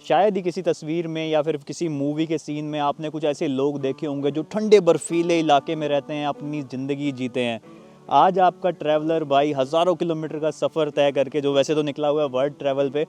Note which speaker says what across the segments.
Speaker 1: शायद ही किसी तस्वीर में या फिर किसी मूवी के सीन में आपने कुछ ऐसे लोग देखे होंगे जो ठंडे बर्फीले इलाके में रहते हैं, अपनी ज़िंदगी जीते हैं। आज आपका ट्रैवलर भाई हज़ारों किलोमीटर का सफ़र तय करके, जो वैसे तो निकला हुआ है वर्ल्ड ट्रैवल पे,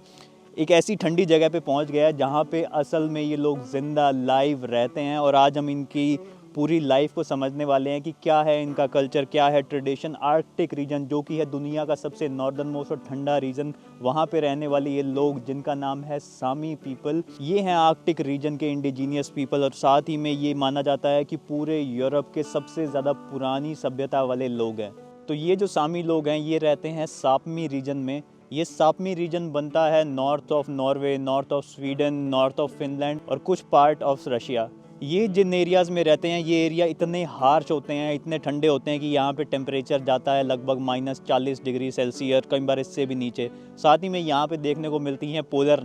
Speaker 1: एक ऐसी ठंडी जगह पे पहुंच गया है जहां पे असल में ये लोग ज़िंदा लाइव रहते हैं। और आज हम इनकी पूरी लाइफ को समझने वाले हैं कि क्या है इनका कल्चर, क्या है ट्रेडिशन। आर्कटिक रीजन जो कि है दुनिया का सबसे नॉर्दर्न मोस्ट और ठंडा रीजन, वहाँ पे रहने वाले ये लोग जिनका नाम है सामी पीपल, ये हैं आर्कटिक रीजन के इंडिजीनियस पीपल। और साथ ही में ये माना जाता है कि पूरे यूरोप के सबसे ज़्यादा पुरानी सभ्यता वाले लोग हैं। तो ये जो सामी लोग हैं ये रहते हैं सापमी रीजन में। ये सापमी रीजन बनता है north of Norway, north of Sweden, north of Finland और कुछ पार्ट ऑफ रशिया। ये जिन एरियाज़ में रहते हैं ये एरिया इतने हार्श होते हैं, इतने ठंडे होते हैं कि यहाँ पे टेम्परेचर जाता है लगभग -40 डिग्री सेल्सियस, कई बार इससे भी नीचे। साथ ही में यहाँ पे देखने को मिलती हैं पोलर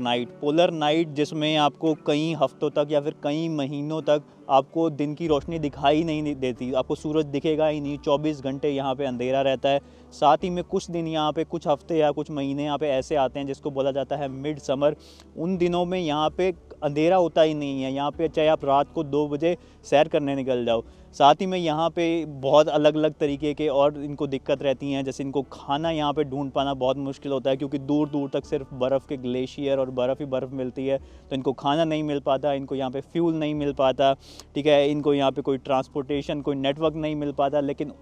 Speaker 1: नाइट, जिसमें आपको कई हफ्तों तक या फिर कई महीनों तक आपको दिन की रोशनी दिखाई नहीं देती, आपको सूरज दिखेगा ही नहीं। 24 घंटे यहाँ पे अंधेरा रहता है। साथ ही में कुछ दिन यहाँ पे, कुछ हफ्ते या कुछ महीने यहाँ पे ऐसे आते हैं जिसको बोला जाता है मिड समर। उन दिनों में यहाँ पे अंधेरा होता ही नहीं है। यहाँ पे चाहे आप रात को 2 बजे सैर करने निकल जाओ। साथ ही में यहाँ पे बहुत अलग अलग तरीके के और इनको दिक्कत रहती हैं, जैसे इनको खाना यहाँ पे ढूंढ पाना बहुत मुश्किल होता है, क्योंकि दूर दूर तक सिर्फ बर्फ़ के ग्लेशियर और बर्फ़ ही बर्फ़ मिलती है। तो इनको खाना नहीं मिल पाता, इनको यहाँ पे फ्यूल नहीं मिल पाता, ठीक है, इनको यहाँ पे कोई ट्रांसपोर्टेशन, कोई नेटवर्क नहीं मिल पाता। लेकिन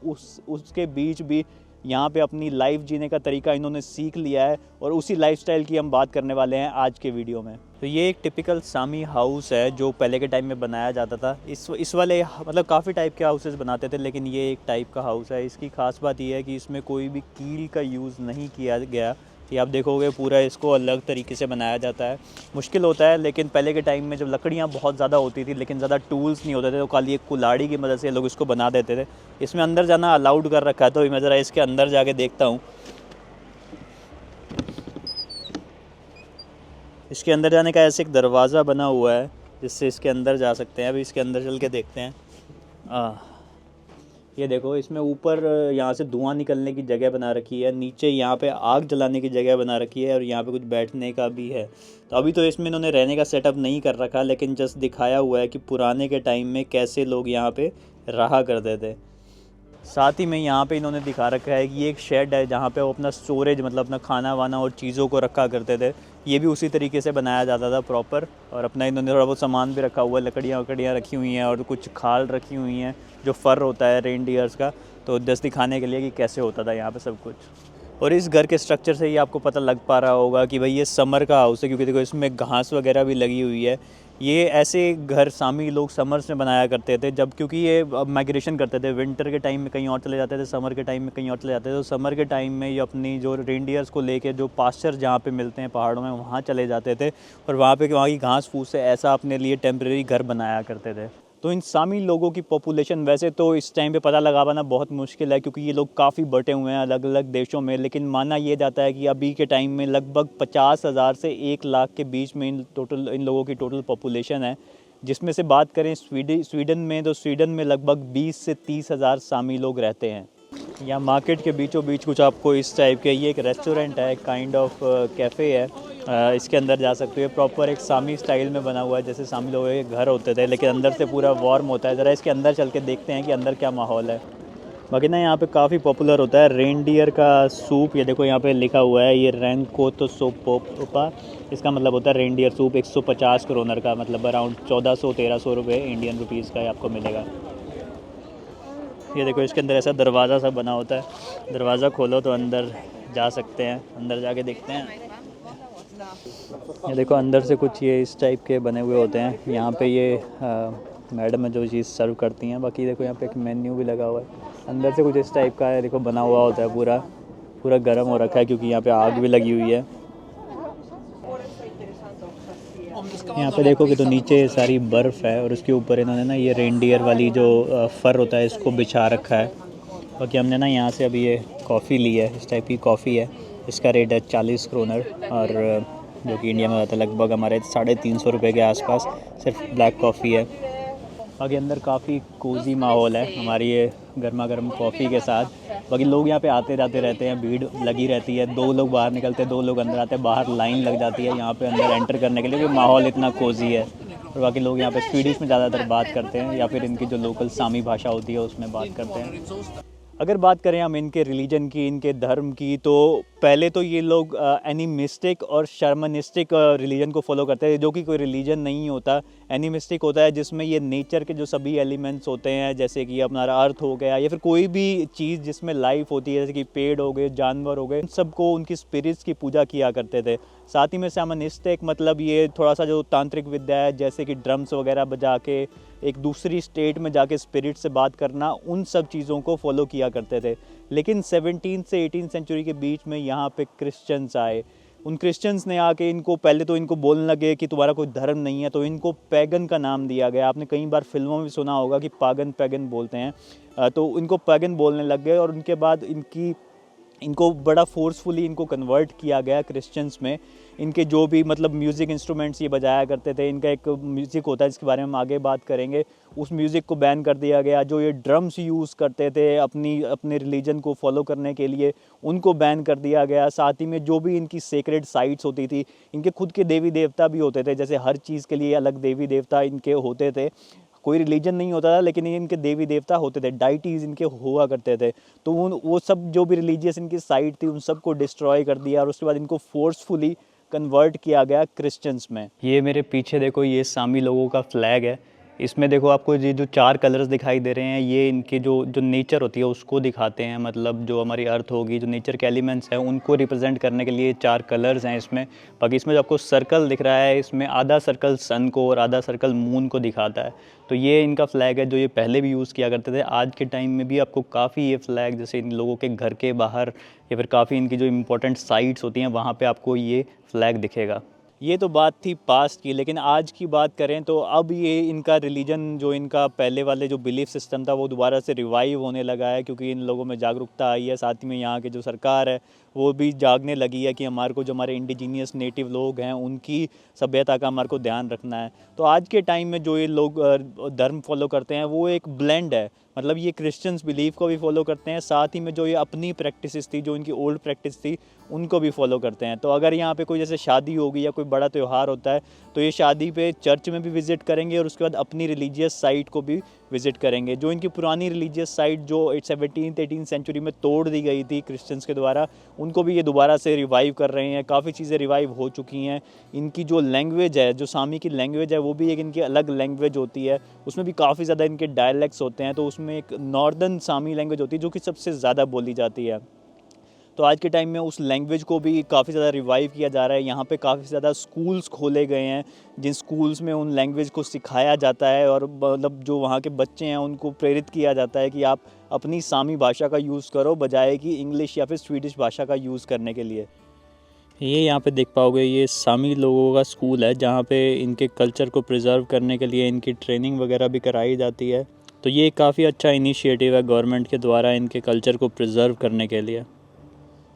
Speaker 1: उसके बीच भी यहाँ पे अपनी लाइफ जीने का तरीका इन्होंने सीख लिया है, और उसी लाइफस्टाइल की हम बात करने वाले हैं आज के वीडियो में। तो ये एक टिपिकल सामी हाउस है जो पहले के टाइम में बनाया जाता था। इस वाले मतलब काफ़ी टाइप के हाउसेस बनाते थे, लेकिन ये एक टाइप का हाउस है। इसकी खास बात ये है कि इसमें कोई भी कील का यूज़ नहीं किया गया। ये आप देखोगे पूरा इसको अलग तरीके से बनाया जाता है। मुश्किल होता है, लेकिन पहले के टाइम में जब लकड़ियाँ बहुत ज़्यादा होती थी लेकिन ज़्यादा टूल्स नहीं होते थे, तो खाली एक कुल्हाड़ी की मदद से लोग इसको बना देते थे। इसमें अंदर जाना अलाउड कर रखा है, तो मैं ज़रा इसके अंदर जाके देखता हूँ। इसके अंदर जाने का ऐसे एक दरवाज़ा बना हुआ है जिससे इसके अंदर जा सकते हैं। अभी इसके अंदर चल के देखते हैं। ये देखो, इसमें ऊपर यहाँ से धुआं निकलने की जगह बना रखी है, नीचे यहाँ पे आग जलाने की जगह बना रखी है, और यहाँ पे कुछ बैठने का भी है। तो अभी तो इसमें इन्होंने रहने का सेटअप नहीं कर रखा, लेकिन जस्ट दिखाया हुआ है कि पुराने के टाइम में कैसे लोग यहाँ पे रहा करते थे। साथ ही में यहाँ पे इन्होंने दिखा रखा है कि ये एक शेड है जहाँ पे वो अपना स्टोरेज, मतलब अपना खाना वाना और चीज़ों को रखा करते थे। ये भी उसी तरीके से बनाया जाता था प्रॉपर। और अपना इन्होंने थोड़ा बहुत सामान भी रखा हुआ है, लकड़ियाँ रखी हुई हैं और कुछ खाल रखी हुई हैं जो फ़र होता है रेनडियर्स का। तो जस्ट दिखाने के लिए कि कैसे होता था यहाँ पर सब कुछ। और इस घर के स्ट्रक्चर से ही आपको पता लग पा रहा होगा कि भाई ये समर का हाउस है, क्योंकि देखो इसमें घास वगैरह भी लगी हुई है। ये ऐसे घर सामी लोग समर्स में बनाया करते थे, जब क्योंकि ये माइग्रेशन करते थे, विंटर के टाइम में कहीं और चले जाते थे, समर के टाइम में कहीं और चले जाते थे। तो समर के टाइम में ये अपनी जो रेनडियर्स को लेके जो पास्चर जहाँ पे मिलते हैं पहाड़ों में, वहाँ चले जाते थे, और वहाँ की घास फूस से ऐसा अपने लिए टेम्प्रेरी घर बनाया करते थे। तो इन सामी लोगों की पॉपुलेशन वैसे तो इस टाइम पे पता लगा पाना बहुत मुश्किल है, क्योंकि ये लोग काफ़ी बटे हुए हैं अलग अलग देशों में। लेकिन माना ये जाता है कि अभी के टाइम में लगभग 50,000 से 1 लाख के बीच में इन लोगों की टोटल पॉपुलेशन है। जिसमें से बात करें स्वीडन में, तो स्वीडन में लगभग 20 से 30 हज़ार सामी लोग रहते हैं। यहाँ मार्केट के बीचों बीच कुछ आपको इस टाइप के, ये एक रेस्टोरेंट है, काइंड ऑफ कैफ़े है। इसके अंदर जा सकते हो। प्रॉपर एक सामी स्टाइल में बना हुआ है, जैसे सामी लोगों के घर होते थे, लेकिन अंदर से पूरा वार्म होता है। ज़रा इसके अंदर चल के देखते हैं कि अंदर क्या माहौल है। बाकी ना यहाँ पे काफ़ी पॉपुलर होता है रेनडियर का सूप। ये देखो यहाँ पे लिखा हुआ है, ये रैनकोतो सोपोपा, इसका मतलब होता है रेनडियर सूप। 150 क्रोनर का, मतलब अराउंड 1400-1300 रुपये इंडियन रुपीज़ का आपको मिलेगा। ये देखो इसके अंदर ऐसा दरवाज़ा सा बना होता है, दरवाज़ा खोलो तो अंदर जा सकते हैं। अंदर जाके देखते हैं। ये देखो अंदर से कुछ ये इस टाइप के बने हुए होते हैं। यहाँ पे ये मैडम है जो चीज़ सर्व करती हैं। बाकी देखो यहाँ पे एक मेन्यू भी लगा हुआ है। अंदर से कुछ इस टाइप का है, देखो बना हुआ होता है, पूरा गर्म हो रखा है, क्योंकि यहाँ पे आग भी लगी हुई है। यहाँ पे देखो कि तो नीचे सारी बर्फ़ है, और उसके ऊपर इन्होंने ना ये रेनडियर वाली जो फ़र होता है इसको बिछा रखा है। बाकी हमने ना यहाँ से अभी ये कॉफ़ी ली है, इस टाइप की कॉफ़ी है। इसका रेट है 40 क्रोनर, और जो कि इंडिया में आता है लगभग हमारे 350 रुपये के आसपास। सिर्फ ब्लैक कॉफ़ी है। बाकी अंदर काफ़ी कोज़ी माहौल है हमारी ये गर्मा गर्म कॉफ़ी के साथ। बाकी लोग यहाँ पे आते जाते रहते हैं, भीड़ लगी रहती है, 2 लोग बाहर निकलते हैं, 2 लोग अंदर आते हैं, बाहर लाइन लग जाती है यहाँ पे अंदर एंटर करने के लिए, क्योंकि माहौल इतना कोजी है। और बाकी लोग यहाँ पे स्वीडिश में ज़्यादातर बात करते हैं या फिर इनकी जो लोकल सामी भाषा होती है उसमें बात करते हैं। अगर बात करें हम इनके रिलीजन की, इनके धर्म की, तो पहले तो ये लोग एनिमिस्टिक और शर्मनिस्टिक रिलीजन को फॉलो करते हैं, जो कि कोई रिलीजन नहीं होता। एनिमिस्टिक होता है जिसमें ये नेचर के जो सभी एलिमेंट्स होते हैं, जैसे कि अपना अर्थ हो गया या फिर कोई भी चीज़ जिसमें लाइफ होती है, जैसे कि पेड़ हो गए, जानवर हो गए, उन सबको उनकी स्पिरिट्स की पूजा किया करते थे। साथ ही में शैमनिस्टिक मतलब ये थोड़ा सा जो तांत्रिक विद्या है, जैसे कि ड्रम्स वगैरह बजा के एक दूसरी स्टेट में जाके स्पिरिट से बात करना, उन सब चीज़ों को फॉलो किया करते थे। लेकिन 17 से 18 सेंचुरी के बीच में यहाँ पे क्रिश्चियंस आए। उन क्रिश्चियंस ने आके इनको पहले तो इनको बोलने लगे कि तुम्हारा कोई धर्म नहीं है, तो इनको पैगन का नाम दिया गया। आपने कई बार फिल्मों में सुना होगा कि पागन पैगन बोलते हैं, तो इनको पैगन बोलने लग गए। और उनके बाद इनको बड़ा फोर्सफुली इनको कन्वर्ट किया गया क्रिश्चियंस में। इनके जो भी मतलब म्यूज़िक इंस्ट्रूमेंट्स ये बजाया करते थे, इनका एक म्यूज़िक होता है जिसके बारे में हम आगे बात करेंगे, उस म्यूज़िक को बैन कर दिया गया। जो ये ड्रम्स यूज़ करते थे अपने रिलीजन को फॉलो करने के लिए, उनको बैन कर दिया गया। साथ ही में जो भी इनकी सेक्रेड साइट्स होती थी, इनके खुद के देवी देवता भी होते थे, जैसे हर चीज़ के लिए अलग देवी देवता इनके होते थे। कोई रिलीजन नहीं होता था, लेकिन इनके देवी देवता होते थे, डाइटीज़ इनके हुआ करते थे। तो वो सब जो भी रिलीजियस इनकी साइट थी, उन सबको डिस्ट्रॉय कर दिया और उसके बाद इनको फोर्सफुली कन्वर्ट किया गया क्रिश्चियंस में। ये मेरे पीछे देखो, ये सामी लोगों का फ्लैग है। इसमें देखो आपको ये जो 4 कलर्स दिखाई दे रहे हैं, ये इनके जो नेचर होती है उसको दिखाते हैं। मतलब जो हमारी अर्थ होगी, जो नेचर के एलिमेंट्स हैं, उनको रिप्रेजेंट करने के लिए 4 कलर्स हैं इसमें। बाकी इसमें जो आपको सर्कल दिख रहा है, इसमें आधा सर्कल सन को और आधा सर्कल मून को दिखाता है। तो ये इनका फ्लैग है जो ये पहले भी यूज़ किया करते थे। आज के टाइम में भी आपको काफ़ी ये फ्लैग, जैसे इन लोगों के घर के बाहर या फिर काफ़ी इनकी जो इम्पोर्टेंट साइट्स होती हैं, वहाँ पे आपको ये फ्लैग दिखेगा। ये तो बात थी पास्ट की, लेकिन आज की बात करें तो अब ये इनका रिलीजन, जो इनका पहले वाले जो बिलीफ सिस्टम था, वो दोबारा से रिवाइव होने लगा है, क्योंकि इन लोगों में जागरूकता आई है। साथ ही में यहाँ की जो सरकार है वो भी जागने लगी है कि हमारे को जो हमारे इंडिजीनियस नेटिव लोग हैं उनकी सभ्यता का हमारे को ध्यान रखना है। तो आज के टाइम में जो ये लोग धर्म फॉलो करते हैं, वो एक ब्लेंड है। मतलब ये क्रिश्चियंस बिलीफ को भी फॉलो करते हैं, साथ ही में जो ये अपनी प्रैक्टिसेस थी, जो इनकी ओल्ड प्रैक्टिस थी, उनको भी फॉलो करते हैं। तो अगर यहाँ पे कोई जैसे शादी होगी या कोई बड़ा त्यौहार होता है, तो ये शादी पे चर्च में भी विज़िट करेंगे और उसके बाद अपनी रिलीजियस साइट को भी विज़िट करेंगे। जो इनकी पुरानी रिलीजियस साइट जो 17th-18th सेंचुरी में तोड़ दी गई थी क्रिश्चियंस के द्वारा, उनको भी ये दोबारा से रिवाइव कर रहे हैं। काफ़ी चीज़ें रिवाइव हो चुकी हैं। इनकी जो लैंग्वेज है, जो सामी की लैंग्वेज है, वो भी एक इनकी अलग लैंग्वेज होती है। उसमें भी काफ़ी ज़्यादा इनके डायलैक्ट्स होते हैं। तो उसमें एक नॉर्दर्न सामी लैंग्वेज होती है जो कि सबसे ज़्यादा बोली जाती है। तो आज के टाइम में उस लैंग्वेज को भी काफ़ी ज़्यादा रिवाइव किया जा रहा है। यहाँ पे काफ़ी ज़्यादा स्कूल्स खोले गए हैं, जिन स्कूल्स में उन लैंग्वेज को सिखाया जाता है और मतलब जो वहाँ के बच्चे हैं उनको प्रेरित किया जाता है कि आप अपनी सामी भाषा का यूज़ करो, बजाय कि इंग्लिश या फिर स्वीडिश भाषा का यूज़ करने के लिए। ये यहाँ पे देख पाओगे, ये सामी लोगों का स्कूल है, जहाँ पे इनके कल्चर को प्रिजर्व करने के लिए इनकी ट्रेनिंग वगैरह भी कराई जाती है। तो ये काफ़ी अच्छा इनिशिएटिव है गवर्नमेंट के द्वारा इनके कल्चर को प्रिजर्व करने के लिए।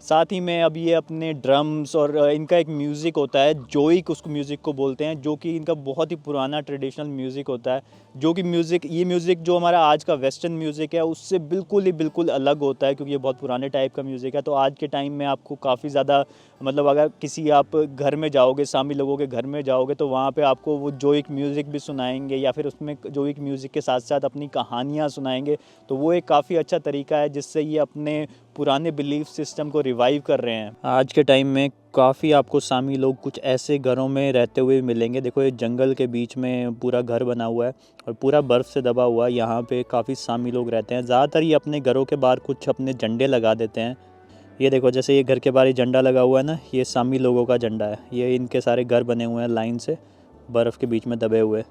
Speaker 1: साथ ही में अब ये अपने ड्रम्स और इनका एक म्यूज़िक होता है, जोइक उसको म्यूज़िक को बोलते हैं, जो कि इनका बहुत ही पुराना ट्रेडिशनल म्यूज़िक होता है। जो कि ये म्यूज़िक जो हमारा आज का वेस्टर्न म्यूज़िक है उससे बिल्कुल अलग होता है, क्योंकि ये बहुत पुराने टाइप का म्यूज़िक है। तो आज के टाइम में आपको काफ़ी ज़्यादा मतलब अगर किसी आप घर में जाओगे, सामी लोगों के घर में जाओगे, तो वहाँ पे आपको वो जोइक म्यूज़िक भी सुनाएंगे या फिर उसमें जोइक म्यूज़िक के साथ साथ अपनी कहानियाँ सुनाएंगे। तो वो एक काफ़ी अच्छा तरीका है जिससे ये अपने पुराने बिलीफ सिस्टम को रिवाइव कर रहे हैं। आज के टाइम में काफ़ी आपको सामी लोग कुछ ऐसे घरों में रहते हुए मिलेंगे। देखो, ये जंगल के बीच में पूरा घर बना हुआ है और पूरा बर्फ़ से दबा हुआ है। यहाँ पे काफ़ी सामी लोग रहते हैं। ज़्यादातर ये अपने घरों के बाहर कुछ अपने झंडे लगा देते हैं। ये देखो, जैसे ये घर के बाहर झंडा लगा हुआ है ना, ये सामी लोगों का झंडा है। ये इनके सारे घर बने हुए हैं लाइन से, बर्फ़ के बीच में दबे हुए।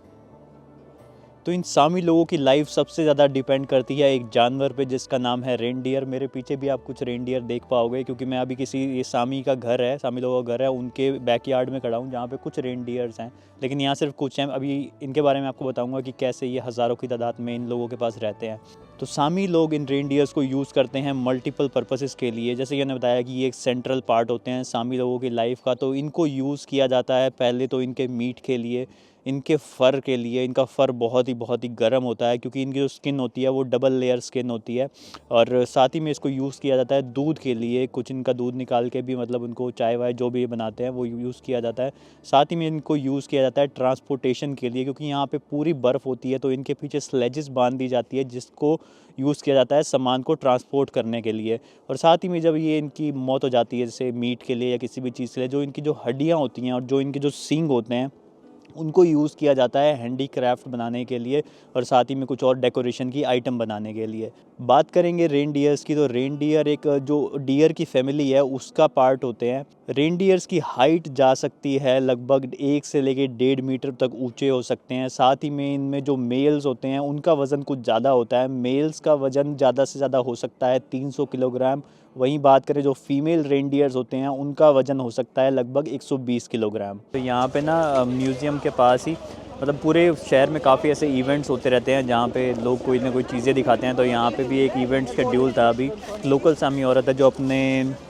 Speaker 1: तो इन सामी लोगों की लाइफ सबसे ज़्यादा डिपेंड करती है एक जानवर पे जिसका नाम है रेनडियर। मेरे पीछे भी आप कुछ रेनडियर देख पाओगे, क्योंकि मैं अभी ये सामी का घर है, सामी लोगों का घर है, उनके बैकयार्ड में खड़ा हूँ जहाँ पे कुछ रेनडियर्स हैं। लेकिन यहाँ सिर्फ कुछ हैं। अभी इनके बारे में आपको बताऊँगा कि कैसे ये हज़ारों की तादाद में इन लोगों के पास रहते हैं। तो सामी लोग इन रेनडियर्स को यूज़ करते हैं मल्टीपल पर्पसेस के लिए। जैसे कि मैंने बताया कि ये एक सेंट्रल पार्ट होते हैं सामी लोगों की लाइफ का। तो इनको यूज़ किया जाता है पहले तो इनके मीट के लिए, इनके फ़र के लिए। इनका फ़र बहुत ही गर्म होता है क्योंकि इनकी जो स्किन होती है वो डबल लेयर स्किन होती है। और साथ ही में इसको यूज़ किया जाता है दूध के लिए, कुछ इनका दूध निकाल के भी मतलब उनको चाय वाय जो भी बनाते हैं वो यूज़ किया जाता है। साथ ही में इनको यूज़ किया जाता है ट्रांसपोर्टेशन के लिए, क्योंकि यहाँ पे पूरी बर्फ़ होती है तो इनके पीछे स्लेजेस बांध दी जाती है जिसको यूज़ किया जाता है सामान को ट्रांसपोर्ट करने के लिए। और साथ ही में जब ये इनकी मौत हो जाती है जैसे मीट के लिए या किसी भी चीज़ के लिए, जो इनकी जो हड्डियाँ होती हैं और जो इनके जो सींग होते हैं उनको यूज़ किया जाता है हैंडीक्राफ्ट बनाने के लिए और साथ ही में कुछ और डेकोरेशन की आइटम बनाने के लिए। बात करेंगे रेनडियर्स की, तो रेनडियर एक जो डियर की फैमिली है उसका पार्ट होते हैं। रेनडियर्स की हाइट जा सकती है लगभग 1 से लेके 1.5 मीटर तक ऊंचे हो सकते हैं। साथ ही में इनमें जो मेल्स होते हैं उनका वज़न कुछ ज़्यादा होता है। मेल्स का वज़न ज़्यादा से ज़्यादा हो सकता है 300 किलोग्राम। वहीं बात करें जो फीमेल रेनडियर्स होते हैं उनका वज़न हो सकता है लगभग 120 किलोग्राम। तो यहाँ पे ना म्यूज़ियम के पास ही मतलब पूरे शहर में काफ़ी ऐसे इवेंट्स होते रहते हैं जहाँ पे लोग कोई ना कोई चीज़ें दिखाते हैं। तो यहाँ पे भी एक इवेंट शेड्यूल था अभी। लोकल सामी औरत है जो अपने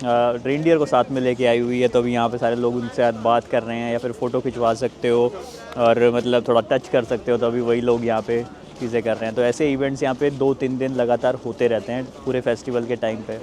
Speaker 1: रेनडियर को साथ में लेके आई हुई है, तो अभी यहाँ पे सारे लोग उनसे साथ बात कर रहे हैं या फिर फ़ोटो खिंचवा सकते हो और मतलब थोड़ा टच कर सकते हो। तो अभी वही लोग यहाँ पे चीज़ें कर रहे हैं। तो ऐसे इवेंट्स यहाँ पे 2-3 दिन लगातार होते रहते हैं पूरे फेस्टिवल के टाइम पे।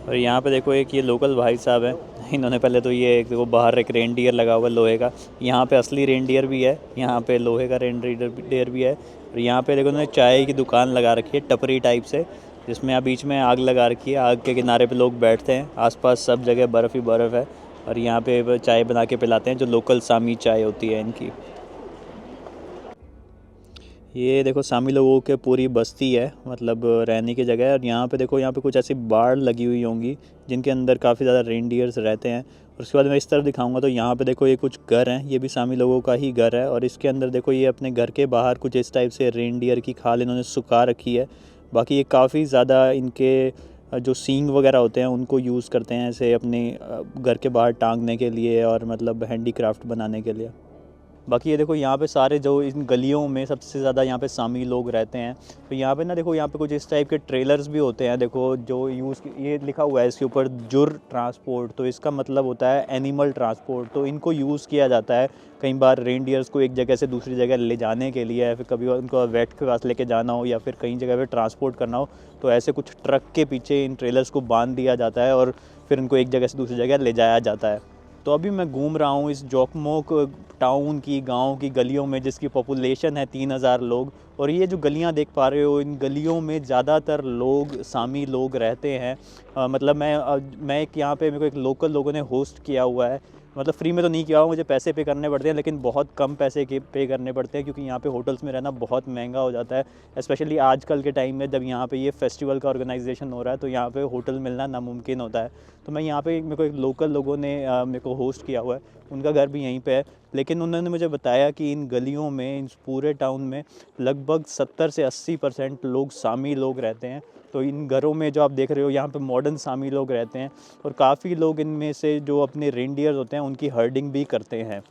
Speaker 1: और यहाँ पे देखो एक ये लोकल भाई साहब हैं, इन्होंने पहले तो ये एक देखो बाहर एक रेनडियर लगा हुआ है लोहे का। यहाँ पे असली रेनडियर भी है, यहाँ पे लोहे का रेनडियर भी है। और यहाँ पे देखो उन्होंने चाय की दुकान लगा रखी है टपरी टाइप से, जिसमें यहाँ बीच में आग लगा रखी है। आग के किनारे पे लोग बैठते हैं, आसपास सब जगह बर्फ़ ही बर्फ़ है और यहाँ पे चाय बना के पिलाते हैं जो लोकल सामी चाय होती है इनकी। ये देखो सामी लोगों के पूरी बस्ती है, मतलब रहने की जगह है। और यहाँ पे देखो यहाँ पे कुछ ऐसी बाड़ लगी हुई होंगी जिनके अंदर काफ़ी ज़्यादा रेनडियर्स रहते हैं। और उसके बाद मैं इस तरफ दिखाऊंगा तो यहाँ पे देखो ये कुछ घर हैं, ये भी सामी लोगों का ही घर है। और इसके अंदर देखो ये अपने घर के बाहर कुछ इस टाइप से रेनडियर की खाल इन्होंने सुखा रखी है। बाकी ये काफ़ी ज़्यादा इनके जो सींग वगैरह होते हैं उनको यूज़ करते हैं ऐसे अपने घर के बाहर टांगने के लिए और मतलब हैंडीक्राफ्ट बनाने के लिए। बाकी ये देखो यहाँ पे सारे जो इन गलियों में सबसे ज़्यादा यहाँ पे सामी लोग रहते हैं। तो यहाँ पे ना देखो यहाँ पे कुछ इस टाइप के ट्रेलर्स भी होते हैं। देखो जो ये लिखा हुआ है इसके ऊपर जुर ट्रांसपोर्ट, तो इसका मतलब होता है एनिमल ट्रांसपोर्ट। तो इनको यूज़ किया जाता है कई बार रेनडियर्स को एक जगह से दूसरी जगह ले जाने के लिए, या फिर कभी उनको वेट के पास लेके जाना हो या फिर कहीं जगह पे ट्रांसपोर्ट करना हो, तो ऐसे कुछ ट्रक के पीछे इन ट्रेलर्स को बांध दिया जाता है और फिर इनको एक जगह से दूसरी जगह ले जाया जाता है। तो अभी मैं घूम रहा हूँ इस जोकमोक टाउन की गांव की गलियों में जिसकी पॉपुलेशन है 3000 लोग। और ये जो गलियां देख पा रहे हो इन गलियों में ज़्यादातर लोग सामी लोग रहते हैं। मतलब मैं एक यहाँ पे मेरे को एक लोकल लोगों ने होस्ट किया हुआ है, मतलब फ्री में तो नहीं किया हुआ, मुझे पैसे पे करने पड़ते हैं, लेकिन बहुत कम पैसे के पे करने पड़ते हैं क्योंकि यहाँ पे होटल्स में रहना बहुत महंगा हो जाता है। स्पेशली आजकल के टाइम में जब यहाँ पे ये फेस्टिवल का ऑर्गेनाइजेशन हो रहा है तो यहाँ पे होटल मिलना नामुमकिन होता है। तो मैं यहाँ पे मेरे को एक लोकल लोगों ने मेरे को होस्ट किया हुआ है, उनका घर भी यहीं पे है। लेकिन उन्होंने मुझे बताया कि इन गलियों में इन पूरे टाउन में लगभग 70 से 80% लोग सामी लोग रहते हैं। तो इन घरों में जो आप देख रहे हो यहाँ पे मॉडर्न सामी लोग रहते हैं और काफ़ी लोग इनमें से जो अपने रेनडियर्स होते हैं उनकी हर्डिंग भी करते हैं।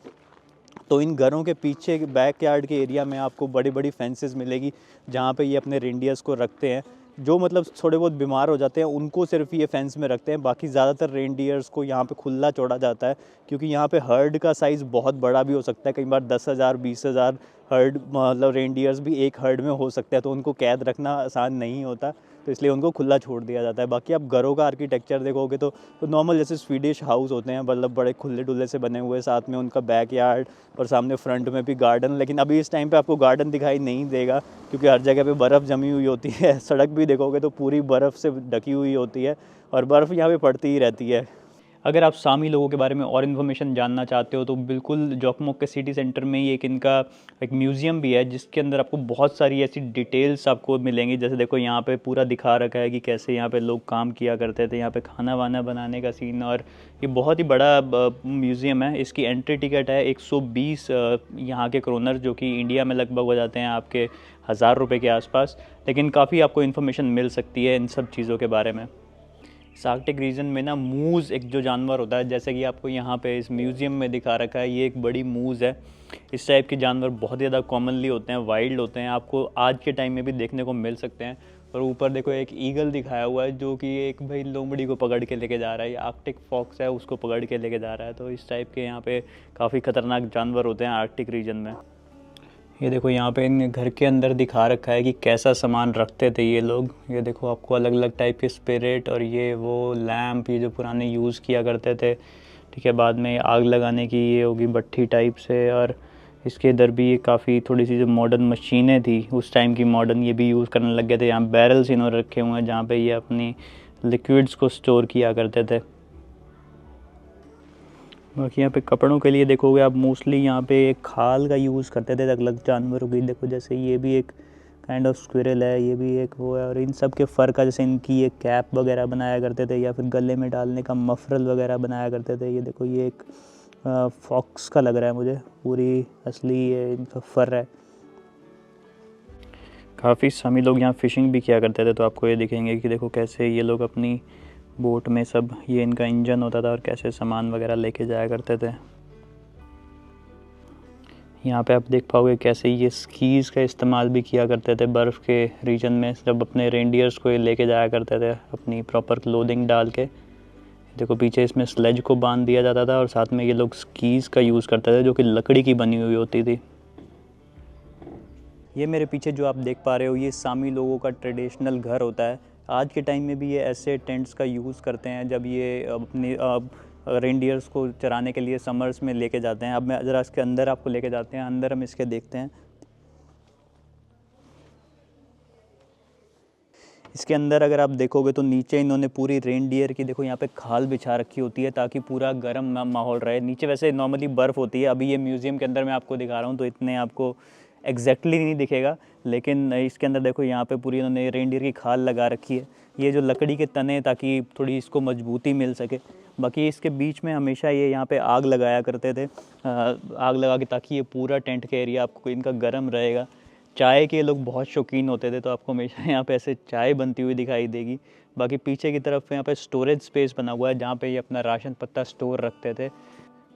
Speaker 1: तो इन घरों के पीछे बैक यार्ड के एरिया में आपको बड़ी बड़ी फेंसेस मिलेगी जहाँ पे ये अपने रेनडियर्स को रखते हैं। जो मतलब थोड़े बहुत बीमार हो जाते हैं उनको सिर्फ ये फेंस में रखते हैं, बाकी ज़्यादातर रेनडियर्स को यहाँ पे खुला छोड़ा जाता है क्योंकि यहाँ पे हर्ड का साइज़ बहुत बड़ा भी हो सकता है। कई बार 10,000 20,000 हर्ड मतलब रेनडियर्स भी एक हर्ड में हो सकते हैं, तो उनको कैद रखना आसान नहीं होता, तो इसलिए उनको खुला छोड़ दिया जाता है। बाकी आप घरों का आर्किटेक्चर देखोगे तो नॉर्मल जैसे स्वीडिश हाउस होते हैं, मतलब बड़े खुले डुले से बने हुए, साथ में उनका बैक यार्ड और सामने फ्रंट में भी गार्डन। लेकिन अभी इस टाइम पे आपको गार्डन दिखाई नहीं देगा क्योंकि हर जगह पे बर्फ़ जमी हुई होती है। सड़क भी देखोगे तो पूरी बर्फ़ से ढकी हुई होती है और बर्फ़ यहाँ पे पड़ती ही रहती है। अगर आप सामी लोगों के बारे में और इन्फॉर्मेशन जानना चाहते हो तो बिल्कुल जोकमोक के सिटी सेंटर में ही एक इनका एक म्यूज़ियम भी है जिसके अंदर आपको बहुत सारी ऐसी डिटेल्स आपको मिलेंगी। जैसे देखो यहाँ पे पूरा दिखा रखा है कि कैसे यहाँ पे लोग काम किया करते थे, यहाँ पे खाना वाना बनाने का सीन। और ये बहुत ही बड़ा म्यूज़ियम है। इसकी एंट्री टिकट है 120 यहाँ के क्रोनर, जो कि इंडिया में लगभग हो जाते हैं आपके 1000 रुपये के आसपास। लेकिन काफ़ी आपको इन्फॉर्मेशन मिल सकती है इन सब चीज़ों के बारे में। इस आर्कटिक रीजन में ना मूज़ एक जो जानवर होता है, जैसे कि आपको यहाँ पे इस म्यूज़ियम में दिखा रखा है, ये एक बड़ी मूज़ है। इस टाइप के जानवर बहुत ज़्यादा कॉमनली होते हैं, वाइल्ड होते हैं, आपको आज के टाइम में भी देखने को मिल सकते हैं। और ऊपर देखो एक ईगल दिखाया हुआ है जो कि एक भाई लोमड़ी को पकड़ के लेके जा रहा है, ये आर्कटिक फॉक्स है, उसको पकड़ के लेके जा रहा है। तो इस टाइप के यहाँ पे काफ़ी ख़तरनाक जानवर होते हैं आर्कटिक रीजन में। ये देखो यहाँ पे इन घर के अंदर दिखा रखा है कि कैसा सामान रखते थे ये लोग। ये देखो आपको अलग अलग टाइप के स्पिरिट और ये वो लैम्प, ये जो पुराने यूज़ किया करते थे, ठीक है। बाद में आग लगाने की ये होगी भट्ठी टाइप से। और इसके इधर भी ये काफ़ी थोड़ी सी जो मॉडर्न मशीनें थी उस टाइम की, मॉडर्न ये भी यूज़ करने लग गए थे। यहाँ बैरल्स इन्होंने रखे हुए हैं जहाँ पे ये अपनी लिक्विड्स को स्टोर किया करते थे। बाकी यहाँ पे कपड़ों के लिए देखोगे आप, मोस्टली यहाँ पे एक खाल का यूज़ करते थे अलग अलग जानवरों की। देखो जैसे ये भी एक काइंड ऑफ स्क्विरल है, ये भी एक वो है। और इन सब के फ़र का जैसे इनकी एक कैप वगैरह बनाया करते थे या फिर गले में डालने का मफरल वगैरह बनाया करते थे। ये देखो ये एक फॉक्स का लग रहा है मुझे, पूरी असली ये इनका फ़र है। काफ़ी सामी लोग यहाँ फ़िशिंग भी किया करते थे, तो आपको ये दिखेंगे कि देखो कैसे ये लोग अपनी बोट में सब, ये इनका इंजन होता था और कैसे सामान वगैरह लेके जाया करते थे। यहाँ पे आप देख पाओगे कैसे ये स्कीज़ का इस्तेमाल भी किया करते थे बर्फ़ के रीजन में, जब अपने रेंडियर्स को ये लेके जाया करते थे अपनी प्रॉपर क्लोथिंग डाल के। देखो पीछे इसमें स्लेज को बांध दिया जाता था और साथ में ये लोग स्कीज़ का यूज़ करते थे जो कि लकड़ी की बनी हुई होती थी। ये मेरे पीछे जो आप देख पा रहे हो, ये सामी लोगों का ट्रेडिशनल घर होता है। आज के टाइम में भी ये ऐसे टेंट्स का यूज़ करते हैं जब ये अपने रेंडियर्स को चराने के लिए समर्स में लेके जाते हैं। अब मैं ज़रा इसके अंदर आपको लेके जाते हैं, अंदर हम इसके देखते हैं। इसके अंदर अगर आप देखोगे तो नीचे इन्होंने पूरी रेनडियर की देखो यहाँ पे खाल बिछा रखी होती है ताकि पूरा गर्म माहौल रहे। नीचे वैसे नॉर्मली बर्फ़ होती है, अभी ये म्यूज़ियम के अंदर मैं आपको दिखा रहा हूँ तो इतने आपको एग्जैक्टली नहीं दिखेगा, लेकिन इसके अंदर देखो यहाँ पे पूरी इन्होंने रेनडियर की खाल लगा रखी है। ये जो लकड़ी के तने ताकि थोड़ी इसको मजबूती मिल सके। बाकी इसके बीच में हमेशा ये यहाँ पे आग लगाया करते थे, आग लगा के ताकि ये पूरा टेंट का एरिया आपको इनका गर्म रहेगा। चाय के लोग बहुत शौकीन होते थे तो आपको हमेशा यहाँ पे ऐसे चाय बनती हुई दिखाई देगी। बाकी पीछे की तरफ यहाँ पे स्टोरेज स्पेस बना हुआ है जहाँ पे ये अपना राशन पत्ता स्टोर रखते थे।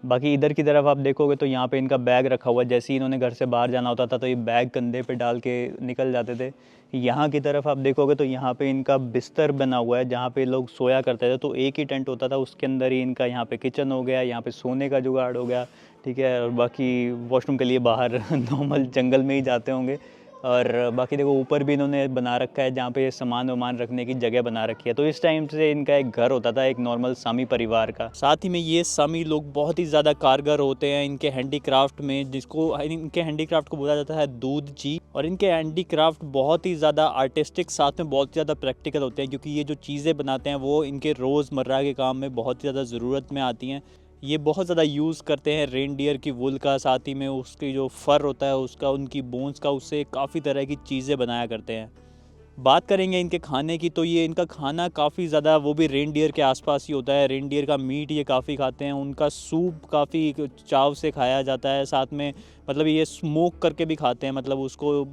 Speaker 1: बाकी इधर की तरफ आप देखोगे तो यहाँ पे इनका बैग रखा हुआ है, जैसे ही इन्होंने घर से बाहर जाना होता था तो ये बैग कंधे पे डाल के निकल जाते थे। यहाँ की तरफ आप देखोगे तो यहाँ पे इनका बिस्तर बना हुआ है जहाँ पे लोग सोया करते थे। तो एक ही टेंट होता था, उसके अंदर ही इनका यहाँ पे किचन हो गया, यहाँ पे सोने का जुगाड़ हो गया, ठीक है। और बाकी वॉशरूम के लिए बाहर नॉर्मल जंगल में ही जाते होंगे। और बाकी देखो ऊपर भी इन्होंने बना रखा है जहाँ पे सामान वामान रखने की जगह बना रखी है। तो इस टाइम से इनका एक घर होता था एक नॉर्मल सामी परिवार का। साथ ही में ये सामी लोग बहुत ही ज़्यादा कारगर होते हैं इनके हैंडीक्राफ्ट में, जिसको इनके हैंडीक्राफ्ट को बोला जाता है दूध जी। और इनके हैंडीक्राफ्ट बहुत ही ज़्यादा आर्टिस्टिक, साथ में बहुत ज़्यादा प्रैक्टिकल होते हैं, क्योंकि ये जो चीज़ें बनाते हैं वो इनके रोज़मर्रा के काम में बहुत ज़्यादा ज़रूरत में आती हैं। ये बहुत ज़्यादा यूज़ करते हैं रेनडियर की वूल का, साथ ही में उसकी जो फ़र होता है उसका, उनकी बोन्स का, उससे काफ़ी तरह की चीज़ें बनाया करते हैं। बात करेंगे इनके खाने की तो ये इनका खाना काफ़ी ज़्यादा वो भी रेनडियर के आसपास ही होता है। रेनडियर का मीट ये काफ़ी खाते हैं, उनका सूप काफ़ी चाव से खाया जाता है। साथ में मतलब ये स्मोक करके भी खाते हैं, मतलब उसको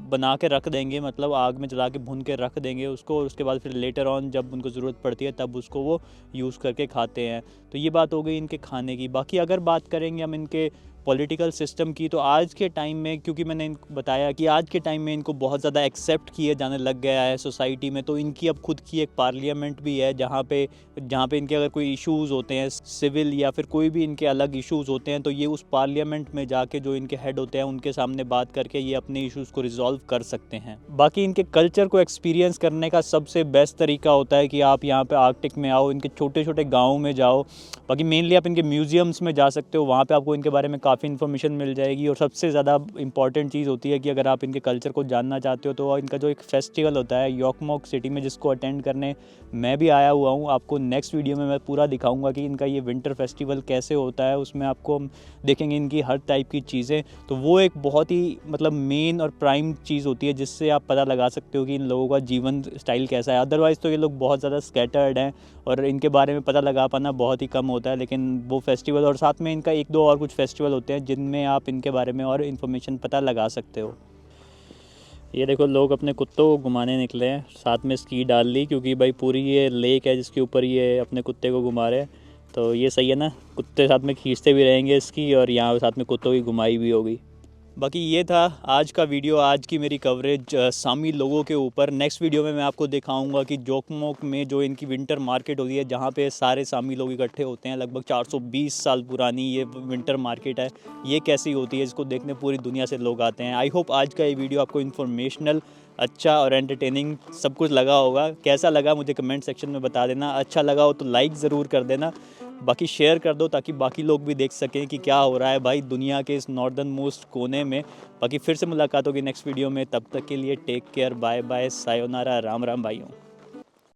Speaker 1: बना के रख देंगे, मतलब आग में जला के भून के रख देंगे उसको, और उसके बाद फिर लेटर ऑन जब उनको ज़रूरत पड़ती है तब उसको वो यूज़ करके खाते हैं। तो ये बात हो गई इनके खाने की। बाकी अगर बात करेंगे हम इनके पॉलिटिकल सिस्टम की, तो आज के टाइम में, क्योंकि मैंने इनको बताया कि आज के टाइम में इनको बहुत ज़्यादा एक्सेप्ट किए जाने लग गया है सोसाइटी में, तो इनकी अब खुद की एक पार्लियामेंट भी है जहाँ पे इनके अगर कोई इश्यूज़ होते हैं सिविल या फिर कोई भी इनके अलग इश्यूज़ होते हैं तो ये उस पार्लियामेंट में जाके जो इनके हेड होते हैं उनके सामने बात करके ये अपने इश्यूज़ को रिजॉल्व कर सकते हैं। बाकी इनके कल्चर को एक्सपीरियंस करने का सबसे बेस्ट तरीका होता है कि आप यहाँ पे आर्कटिक में आओ, इनके छोटे छोटे गाँव में जाओ। बाकी मेनली आप इनके म्यूज़ियम्स में जा सकते हो, वहाँ पे आपको इनके बारे में काफ़ी इन्फॉर्मेशन मिल जाएगी। और सबसे ज़्यादा इंपॉर्टेंट चीज़ होती है कि अगर आप इनके कल्चर को जानना चाहते हो तो इनका जो एक फेस्टिवल होता है योकमोक सिटी में, जिसको अटेंड करने मैं भी आया हुआ हूँ, आपको नेक्स्ट वीडियो में मैं पूरा दिखाऊंगा कि इनका ये विंटर फेस्टिवल कैसे होता है। उसमें आपको हम देखेंगे इनकी हर टाइप की चीज़ें। तो वो एक बहुत ही मतलब मेन और प्राइम चीज़ होती है जिससे आप पता लगा सकते हो कि इन लोगों का जीवन स्टाइल कैसा है। अदरवाइज़ तो ये लोग बहुत ज़्यादा स्कैटर्ड हैं और इनके बारे में पता लगा पाना बहुत ही कम होता है। लेकिन वो फेस्टिवल और साथ में इनका एक दो और कुछ फेस्टिवल होते हैं जिनमें आप इनके बारे में और इन्फॉर्मेशन पता लगा सकते हो। ये देखो लोग अपने कुत्तों को घुमाने निकले हैं, साथ में स्की डाल ली क्योंकि भाई पूरी ये लेक है जिसके ऊपर ये अपने कुत्ते को घुमा रहे हैं। तो ये सही है ना, कुत्ते साथ में खींचते भी रहेंगे इसकी और यहाँ साथ में कुत्तों की घुमाई भी होगी। बाकी ये था आज का वीडियो, आज की मेरी कवरेज सामी लोगों के ऊपर। नेक्स्ट वीडियो में मैं आपको दिखाऊंगा कि जोकमोक में जो इनकी विंटर मार्केट होती है जहाँ पे सारे सामी लोग इकट्ठे होते हैं, लगभग 420 साल पुरानी ये विंटर मार्केट है, ये कैसी होती है, इसको देखने पूरी दुनिया से लोग आते हैं। आई होप आज का ये वीडियो आपको इन्फॉर्मेशनल, अच्छा और एंटरटेनिंग सब कुछ लगा होगा। कैसा लगा मुझे कमेंट सेक्शन में बता देना, अच्छा लगा हो तो लाइक ज़रूर कर देना, बाकी शेयर कर दो ताकि बाकी लोग भी देख सकें कि क्या हो रहा है भाई दुनिया के इस नॉर्दर्न मोस्ट कोने में। बाकी फिर से मुलाकात होगी नेक्स्ट वीडियो में, तब तक के लिए take care, bye bye, sayonara, राम राम भाइयों।